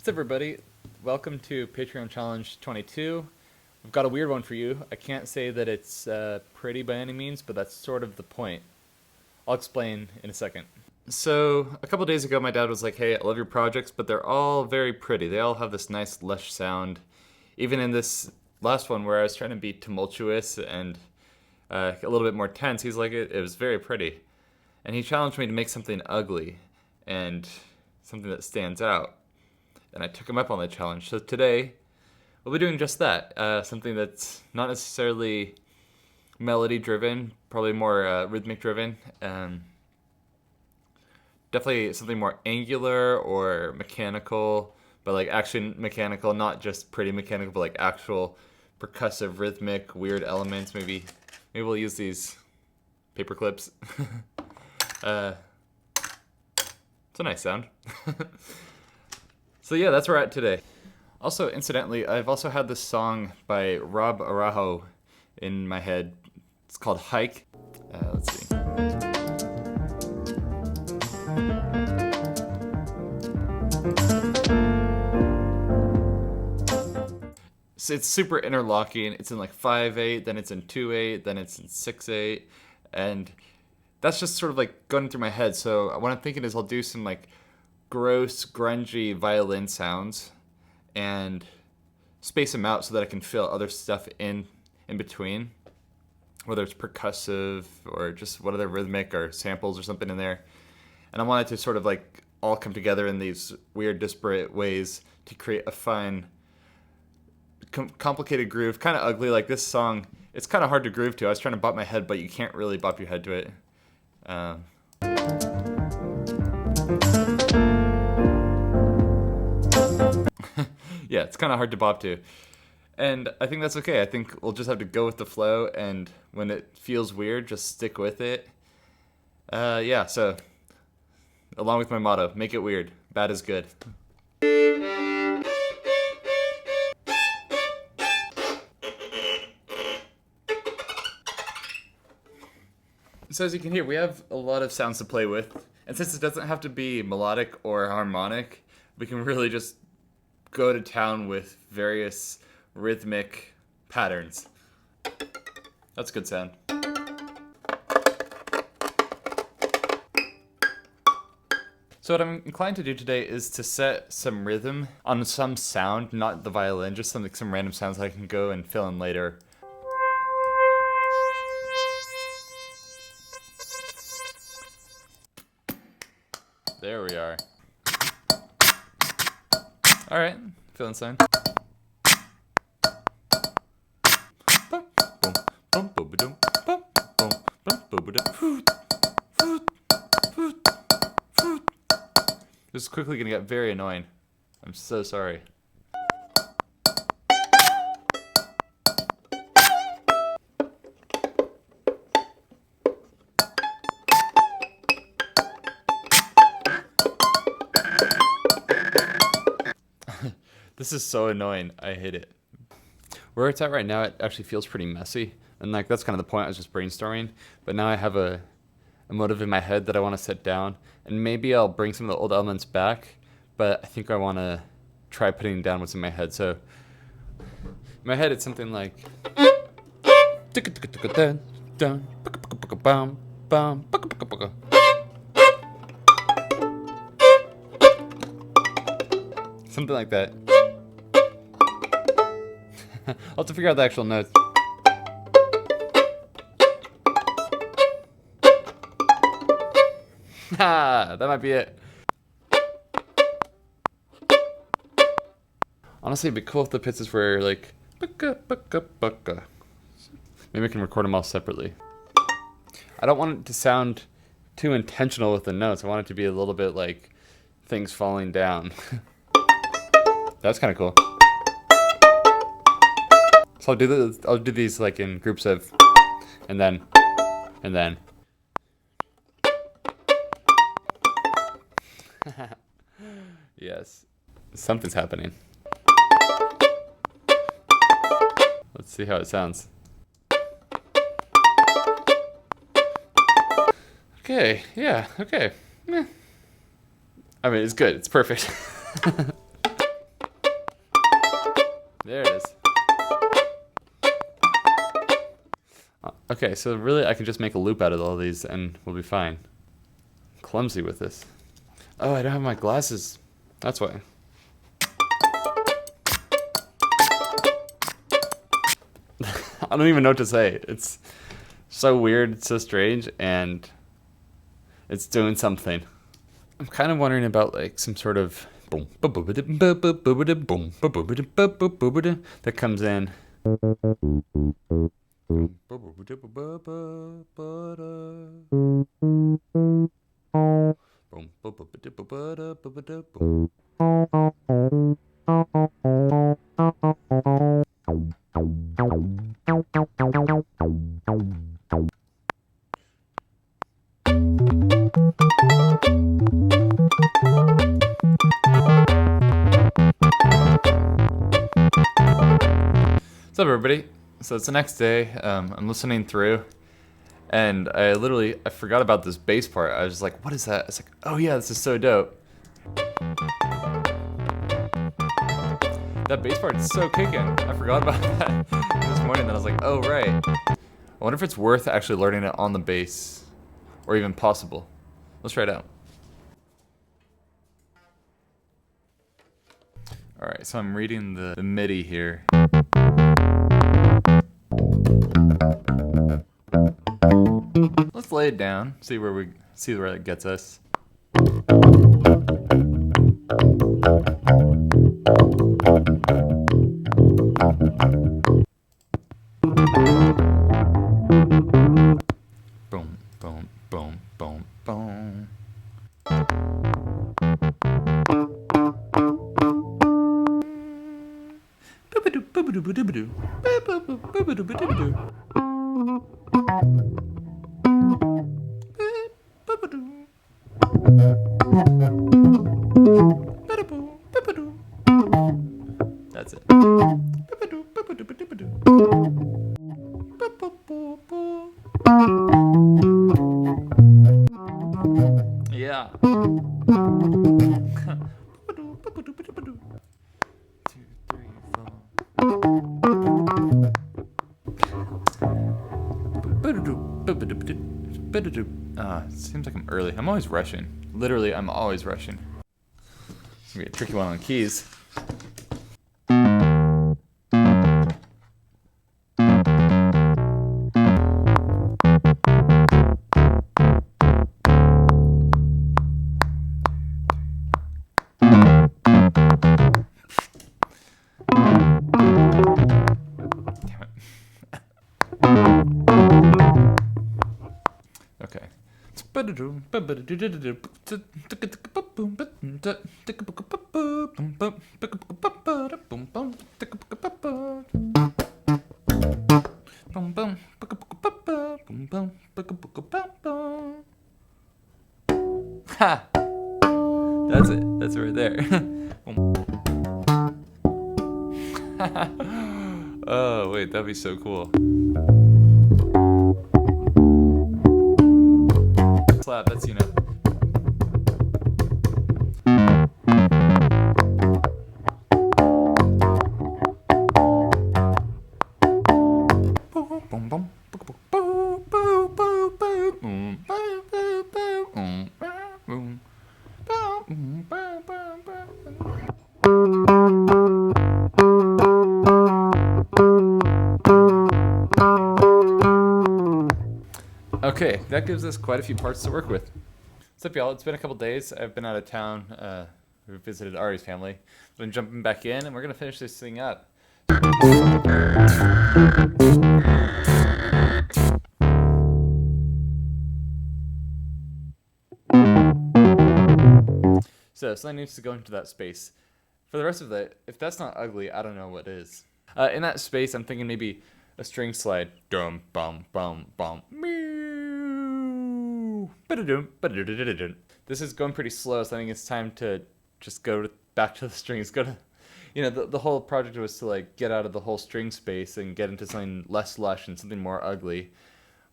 What's up, everybody? Welcome to Patreon Challenge 22. I've got a weird one for you. I can't say that it's pretty by any means, but that's sort of the point. I'll explain in a second. So, a couple days ago, my dad was like, hey, I love your projects, but they're all very pretty. They all have this nice, lush sound. Even in this last one where I was trying to be tumultuous and a little bit more tense, he's like, it was very pretty. And he challenged me to make something ugly and something that stands out. And I took him up on the challenge. So today, we'll be doing just that. Something that's not necessarily melody-driven, probably more rhythmic-driven. Definitely something more angular or mechanical, but like actually mechanical, not just pretty mechanical, but like actual percussive, rhythmic, weird elements. Maybe we'll use these paper clips. It's a nice sound. So yeah, that's where we're at today. Also, incidentally, I've also had this song by Rob Araujo in my head. It's called Hike. Let's see. So it's super interlocking. It's in like 5/8, then it's in 2/8, then it's in 6/8, and that's just sort of like going through my head. So what I'm thinking is I'll do some like gross, grungy violin sounds and space them out so that I can fill other stuff in between, whether it's percussive or just what other rhythmic or samples or something in there. And I want it to sort of like all come together in these weird, disparate ways to create a fun, complicated groove, kind of ugly. Like this song, it's kind of hard to groove to. I was trying to bop my head, but you can't really bop your head to it. Yeah, it's kind of hard to bop to. And I think that's okay. I think we'll just have to go with the flow, and when it feels weird, just stick with it. Yeah, so along with my motto, make it weird. Bad is good. So as you can hear, we have a lot of sounds to play with. And since it doesn't have to be melodic or harmonic, we can really just go to town with various rhythmic patterns. That's a good sound. So what I'm inclined to do today is to set some rhythm on some sound, not the violin, just some random sounds that I can go and fill in later. There we are. Alright, feeling sign. This is quickly gonna get very annoying. I'm so sorry. This is so annoying. I hate it. Where it's at right now, it actually feels pretty messy. And like that's kind of the point. I was just brainstorming. But now I have a motive in my head that I want to set down. And maybe I'll bring some of the old elements back. But I think I want to try putting down what's in my head. So in my head, it's something like something like that. I'll have to figure out the actual notes. Ha! That might be it. Honestly, it'd be cool if the pitches were like maybe I can record them all separately. I don't want it to sound too intentional with the notes. I want it to be a little bit like things falling down. That's kind of cool. So I'll do these like in groups of, and then. Yes, something's happening. Let's see how it sounds. Okay, yeah, okay. I mean, it's good. It's perfect. Okay, so really I can just make a loop out of all these and we'll be fine. Clumsy with this. Oh, I don't have my glasses. That's why. I don't even know what to say. It's so weird, it's so strange, and it's doing something. I'm kind of wondering about like some sort of that comes in. What's up, everybody? So it's the next day. I'm listening through, and I forgot about this bass part. I was just like, "What is that?" It's like, "Oh yeah, this is so dope." That bass part is so kicking. I forgot about that this morning. Then I was like, "Oh right." I wonder if it's worth actually learning it on the bass, or even possible. Let's try it out. All right, so I'm reading the MIDI here. Let's lay it down, see where it gets us. Boom, boom, boom, boom, boom. Boop-a-doo, boop-a-doo, boop-a-doo. Boop-a-doo, boop-a-doo, boop-a-doo. Boop-a-doo. Ba-da-boo, ba-ba-doo. That's it. Ba-ba-doo, ba-ba-doo, ba-doo-ba-doo. Ba-ba-boo-boo. Yeah. Ba-ba-doo, ba-ba-doo, ba-doo-ba-doo. 2, 3, 4. Ba-ba-doo, ba-ba-doo, ba-ba-doo. It seems like I'm early. I'm always rushing. Literally, I'm always rushing. It's gonna be a tricky one on keys. Okay. Ha! That's it. That's right there. Oh, wait, that'd be so cool. Slap, that's, you know. Okay, that gives us quite a few parts to work with. What's up, y'all? It's been a couple days. I've been out of town. We visited Ari's family. I've been jumping back in, and we're gonna finish this thing up. So something needs to go into that space. For the rest of it, if that's not ugly, I don't know what is. In that space, I'm thinking maybe a string slide. Dum bum bum bum. Meow. Ba-da-dum, ba-da-da-da-da-dum. This is going pretty slow, so I think it's time to just back to the strings. Go to, the whole project was to like get out of the whole string space and get into something less lush and something more ugly.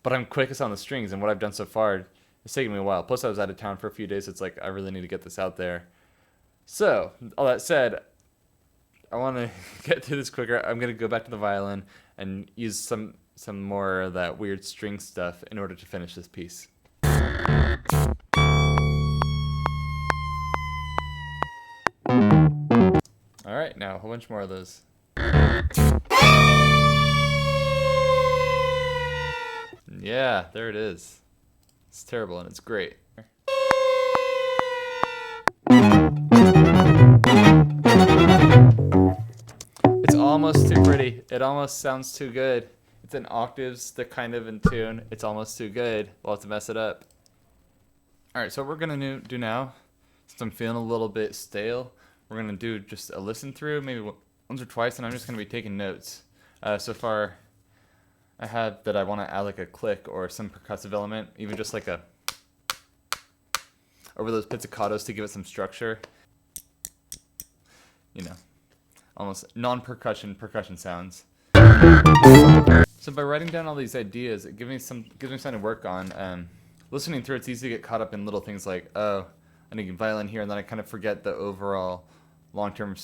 But I'm quickest on the strings, and what I've done so far, it's taken me a while. Plus, I was out of town for a few days. It's like I really need to get this out there. So, all that said, I want to get to this quicker. I'm going to go back to the violin and use some some more of that weird string stuff in order to finish this piece. Alright, now a whole bunch more of those. Yeah, there it is. It's terrible and it's great. It's almost too pretty. It almost sounds too good. It's in octaves, they're kind of in tune. It's almost too good. We'll have to mess it up. Alright, so what we're gonna do now, since I'm feeling a little bit stale, we're gonna do just a listen through, maybe once or twice, and I'm just gonna be taking notes. So far, I have that I want to add like a click or some percussive element, even just like a over those pizzicatos to give it some structure. You know, almost non-percussion percussion sounds. So by writing down all these ideas, it gives me something to work on. Listening through, it's easy to get caught up in little things like, oh, I need a violin here, and then I kind of forget the overall long-term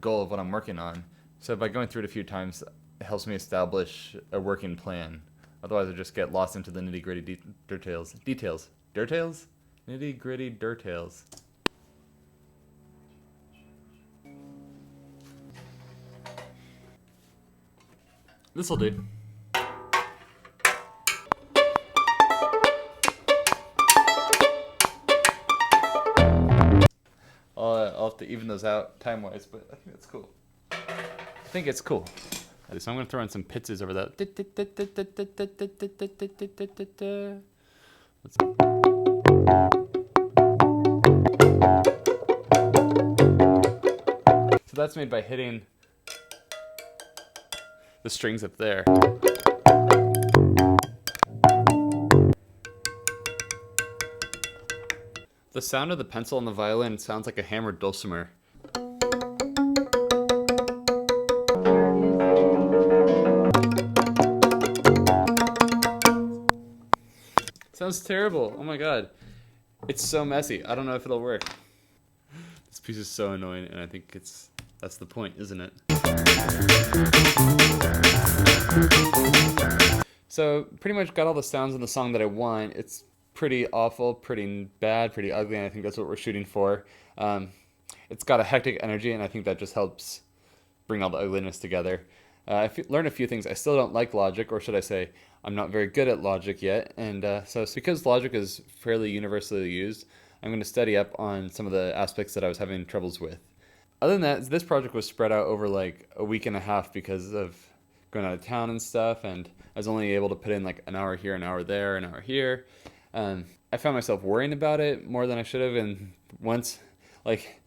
goal of what I'm working on. So by going through it a few times, it helps me establish a working plan. Otherwise, I just get lost into the nitty-gritty details. Details? Nitty-gritty details. This'll do. I'll have to even those out time-wise, but I think that's cool. I think it's cool. So I'm going to throw in some pizzas over that. So that's made by hitting the strings up there. The sound of the pencil on the violin sounds like a hammered dulcimer. Sounds terrible. Oh my god. It's so messy. I don't know if it'll work. This piece is so annoying, and I think that's the point, isn't it? So pretty much got all the sounds in the song that I want. It's pretty awful, pretty bad, pretty ugly, and I think that's what we're shooting for. It's got a hectic energy, and I think that just helps bring all the ugliness together. I've learned a few things. I still don't like Logic, or should I say, I'm not very good at Logic yet. And so it's because Logic is fairly universally used, I'm going to study up on some of the aspects that I was having troubles with. Other than that, this project was spread out over like a week and a half because of going out of town and stuff, and I was only able to put in like an hour here, an hour there, an hour here. I found myself worrying about it more than I should have, and once, like,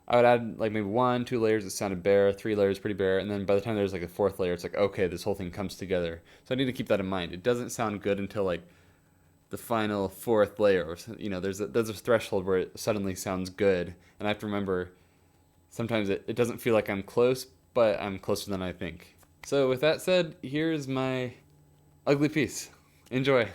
I would add like maybe 1, 2 layers that sounded bare, 3 layers pretty bare, and then by the time there's like a 4th layer, it's like, okay, this whole thing comes together. So I need to keep that in mind. It doesn't sound good until like the final 4th layer, or, you know, there's a threshold where it suddenly sounds good, and I have to remember sometimes it doesn't feel like I'm close, but I'm closer than I think. So with that said, here's my ugly piece. Enjoy.